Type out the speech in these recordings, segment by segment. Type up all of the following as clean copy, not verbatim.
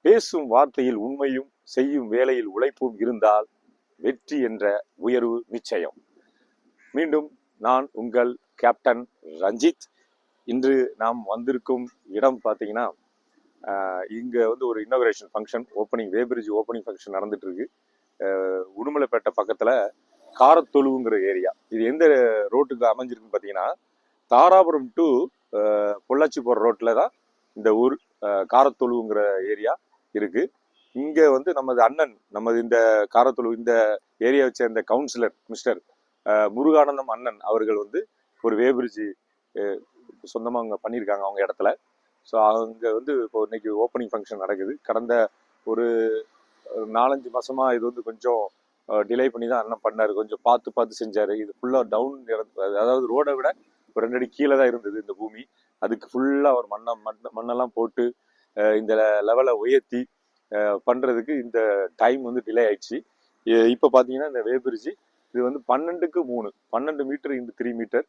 பேசும் வார்த்தையில் உண்மையும் செய்யும் வேலையில் உழைப்பும் இருந்தால் வெற்றி என்ற உயர்வு நிச்சயம். மீண்டும் நான் உங்கள் கேப்டன் ரஞ்சித். இன்று நாம் வந்திருக்கும் இடம் பார்த்தீங்கன்னா, இங்க வந்து ஒரு இன்னோகிரேஷன் ஃபங்க்ஷன், வேபிரிட்ஜ் ஓப்பனிங் ஃபங்க்ஷன் நடந்துட்டு இருக்கு. உடுமலைப்பேட்டை பக்கத்துல காரத்தொழுவுங்கிற ஏரியா. இது எந்த ரோட்டுக்கு அமைஞ்சிருக்குன்னு பார்த்தீங்கன்னா, தாராபுரம் டு பொள்ளாச்சி போற ரோட்ல தான் இந்த ஊர் காரத்தொழுவுங்கிற ஏரியா இருக்கு. இங்க வந்து நமது இந்த காரத்தொழுவு இந்த ஏரியாவை சேர்ந்த கவுன்சிலர் மிஸ்டர் முருகானந்தம் அண்ணன் அவர்கள் வந்து ஒரு வேபிரிட்ஜ் சொந்தமாக அவங்க பண்ணியிருக்காங்க அவங்க இடத்துல. ஸோ அங்கே வந்து இப்போ இன்னைக்கு ஓப்பனிங் ஃபங்க்ஷன் நடக்குது. கடந்த ஒரு 4-5 மாசமா இது வந்து கொஞ்சம் டிலே பண்ணி தான் அண்ணன் பண்ணாரு. கொஞ்சம் பார்த்து செஞ்சாரு. இது ஃபுல்லாக டவுன், அதாவது ரோடை விட ஒரு 2 அடி கீழே தான் இருந்தது இந்த பூமி. அதுக்கு ஃபுல்லாக அவர் மண்ணெல்லாம் போட்டு இந்த லெவலை உயர்த்தி பண்றதுக்கு இந்த டைம் வந்து டிலே ஆயிடுச்சு. இப்போ பார்த்தீங்கன்னா இந்த வேபிரிட்ஜ் இது வந்து 12 meter into 3 meter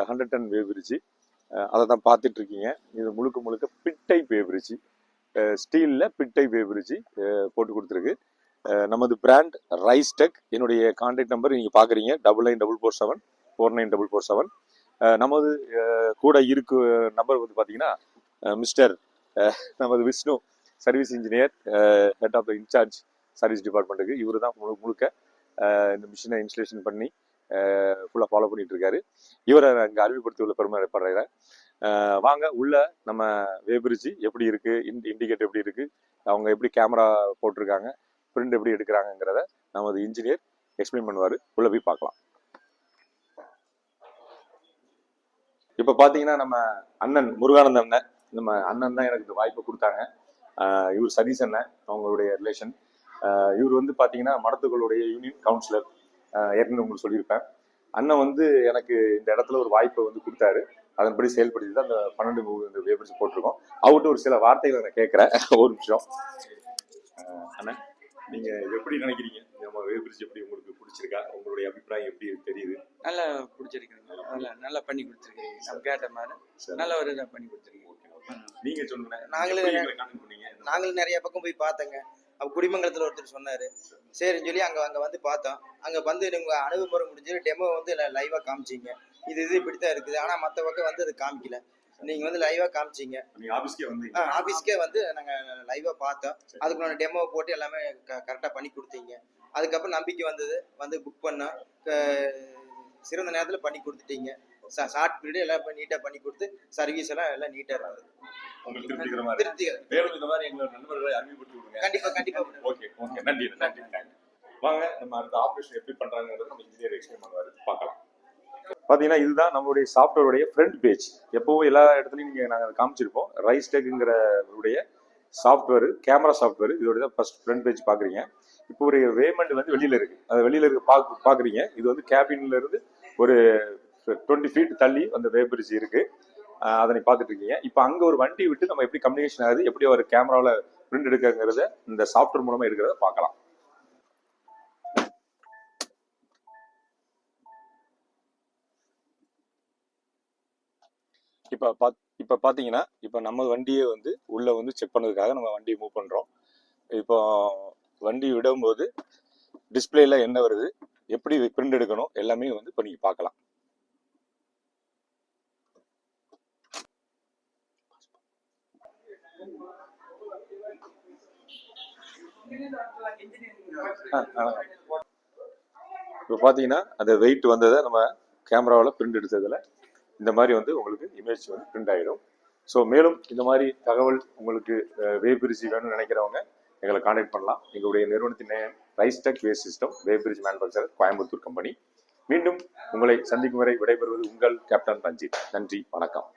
100 ton weighbridge. அதை தான் பார்த்துட்டு இருக்கீங்க. இது முழுக்க பிட்டை வேபிரிட்ஜ், ஸ்டீல்ல பிட்டை வேபிரிட்ஜ் போட்டு கொடுத்துருக்கு. நமது பிராண்ட் ரைஸ்டெக். என்னுடைய கான்டாக்ட் நம்பர் நீங்க பாக்குறீங்க, 994474 49447. நமது கூட இருக்கு நம்பர் வந்து பாத்தீங்கன்னா மிஸ்டர் நமது Vishnu, service engineer, head of the incharge service டிபார்ட்மெண்ட்டுக்கு. இவரு தான் முழுக்க இந்த மிஷினை இன்ஸ்டலேஷன் பண்ணி ஃபுல்லாக ஃபாலோ பண்ணிட்டு இருக்காரு. இவரை அங்கே அறிமுகப்படுத்தி உள்ள பெருமைப்படுறேன். வாங்க உள்ள நம்ம வேபிரிட்ஜ் எப்படி இருக்கு, இண்டிகேட்டர் எப்படி இருக்கு, அவங்க எப்படி கேமரா போட்டிருக்காங்க, பிரிண்ட் எப்படி எடுக்கிறாங்கிறத நமது இன்ஜினியர் எக்ஸ்பிளைன் பண்ணுவார். உள்ள போய் பார்க்கலாம். இப்போ பார்த்தீங்கன்னா நம்ம அண்ணன் முருகானந்தம் அண்ணன், நம்ம அண்ணன் தான் எனக்கு இந்த வாய்ப்பை கொடுத்தாங்க. இவர் சதீஷ் அண்ணன், அவங்களுடைய ரிலேஷன். இவர் வந்து பார்த்தீங்கன்னா மடத்துக்களுடைய யூனியன் கவுன்சிலர். ஏற்கனவே உங்களுக்கு சொல்லியிருப்பேன். அண்ணன் வந்து எனக்கு இந்த இடத்துல ஒரு வாய்ப்பை வந்து கொடுத்தாரு. அதன்படி செயல்படுத்தி தான் அந்த 12 வேபிரிட்ஜ் போட்டிருக்கோம். அவர்கிட்ட ஒரு சில வார்த்தைகளை நான் கேட்குறேன். ஒரு நிமிஷம். அண்ணன், நீங்க எப்படி நினைக்கிறீங்க? நம்ம வேபிரிட்ஜ் எப்படி உங்களுக்கு பிடிச்சிருக்கா? உங்களுடைய அபிப்பிராயம் எப்படி தெரியுது? நல்லா பிடிச்சிருக்கீங்க. நல்லா பண்ணி கொடுத்துருக்கீங்க. நம்ம கேட்ட மாதிரி நல்ல ஒரு இதாக பண்ணி கொடுத்துருக்கீங்க. நீங்க சொல்லுங்க. நாங்களும் நிறைய பக்கம் போய் பார்த்தோங்க. குடிமங்கலத்தில் ஒருத்தர் சொன்னாரு, சரின்னு சொல்லி அங்க வந்து பார்த்தோம். அங்க வந்து நீங்க அணுகுமுறை முடிஞ்சு டெமோ வந்து லைவா காமிச்சிங்க. இது இப்படித்தான் இருக்குது. ஆனா மற்ற பக்கம் வந்து அது காமிக்கல. நீங்க வந்து லைவா காமிச்சிங்க. ஆபீஸ்க்கே வந்து நாங்க லைவா பார்த்தோம். அதுக்குள்ள டெமோ போட்டு எல்லாமே கரெக்டா பண்ணி கொடுத்தீங்க. அதுக்கப்புறம் நம்பிக்கை வந்தது, வந்து புக் பண்ணோம். சிறந்த நேரத்துல பண்ணி கொடுத்துட்டீங்க. ஷார்ட் பீரியட் எல்லாம் நீட்டா பண்ணி கொடுத்து சர்வீஸ் எல்லாம் நீட்டா இருந்தது. பாத்தீங்கன்னா இதுதான் நம்மளுடைய சாஃப்ட்வேருடைய ஃப்ரண்ட் பேஜ். எப்பவும் எல்லா இடத்துலயும் நீங்க நாங்க காமிச்சிருப்போம். ரைஸ்டெக்ங்கிற சாஃப்ட்வேர், கேமரா சாஃப்ட்வேர். இதோட ஃபர்ஸ்ட் ஃப்ரண்ட் பேஜ் பாக்குறீங்க. இப்போ ஒரு வேமெண்ட் வந்து வெளியில இருக்கு. அது வெளியில இருக்கு பாக்குறீங்க. இது வந்து கேபின்ல இருந்து ஒரு 20 feet தள்ளி அந்த வேபிரிட்ஜ் இருக்கு. அதனை பார்த்துட்டு இருக்கீங்க. இப்போ அங்க ஒரு வண்டி விட்டு நம்ம எப்படி கம்யூனிகேஷன் ஆகுது, எப்படி ஒரு கேமரால பிரிண்ட் எடுக்கிறத இந்த சாஃப்ட்வேர் மூலமா எடுக்கிறத பார்க்கலாம். இப்ப பாத்தீங்கன்னா இப்ப நம்ம வண்டியை வந்து உள்ள வந்து செக் பண்ணதுக்காக நம்ம வண்டியை மூவ் பண்றோம். இப்போ வண்டி விடும்போது டிஸ்பிளேல என்ன வருது, எப்படி பிரிண்ட் எடுக்கணும் எல்லாமே வந்து இப்போ நீங்க பார்க்கலாம். இப்போ பார்த்தீங்கன்னா அந்த வெயிட் வந்ததை நம்ம கேமராவில் பிரிண்ட் எடுத்ததில் இந்த மாதிரி வந்து உங்களுக்கு இமேஜ் வந்து பிரிண்ட் ஆகிடும். ஸோ மேலும் இந்த மாதிரி தகவல் உங்களுக்கு வேபிரிட்ஜ் வேணும்னு நினைக்கிறவங்க எங்களை கான்டாக்ட் பண்ணலாம். எங்களுடைய நிறுவனத்தின் name Ricetech waste system, weighbridge manufacturer, Coimbatore company. மீண்டும் உங்களை சந்திக்கும் வரை விடைபெறுவது உங்கள் கேப்டன் ரஞ்சித். நன்றி, வணக்கம்.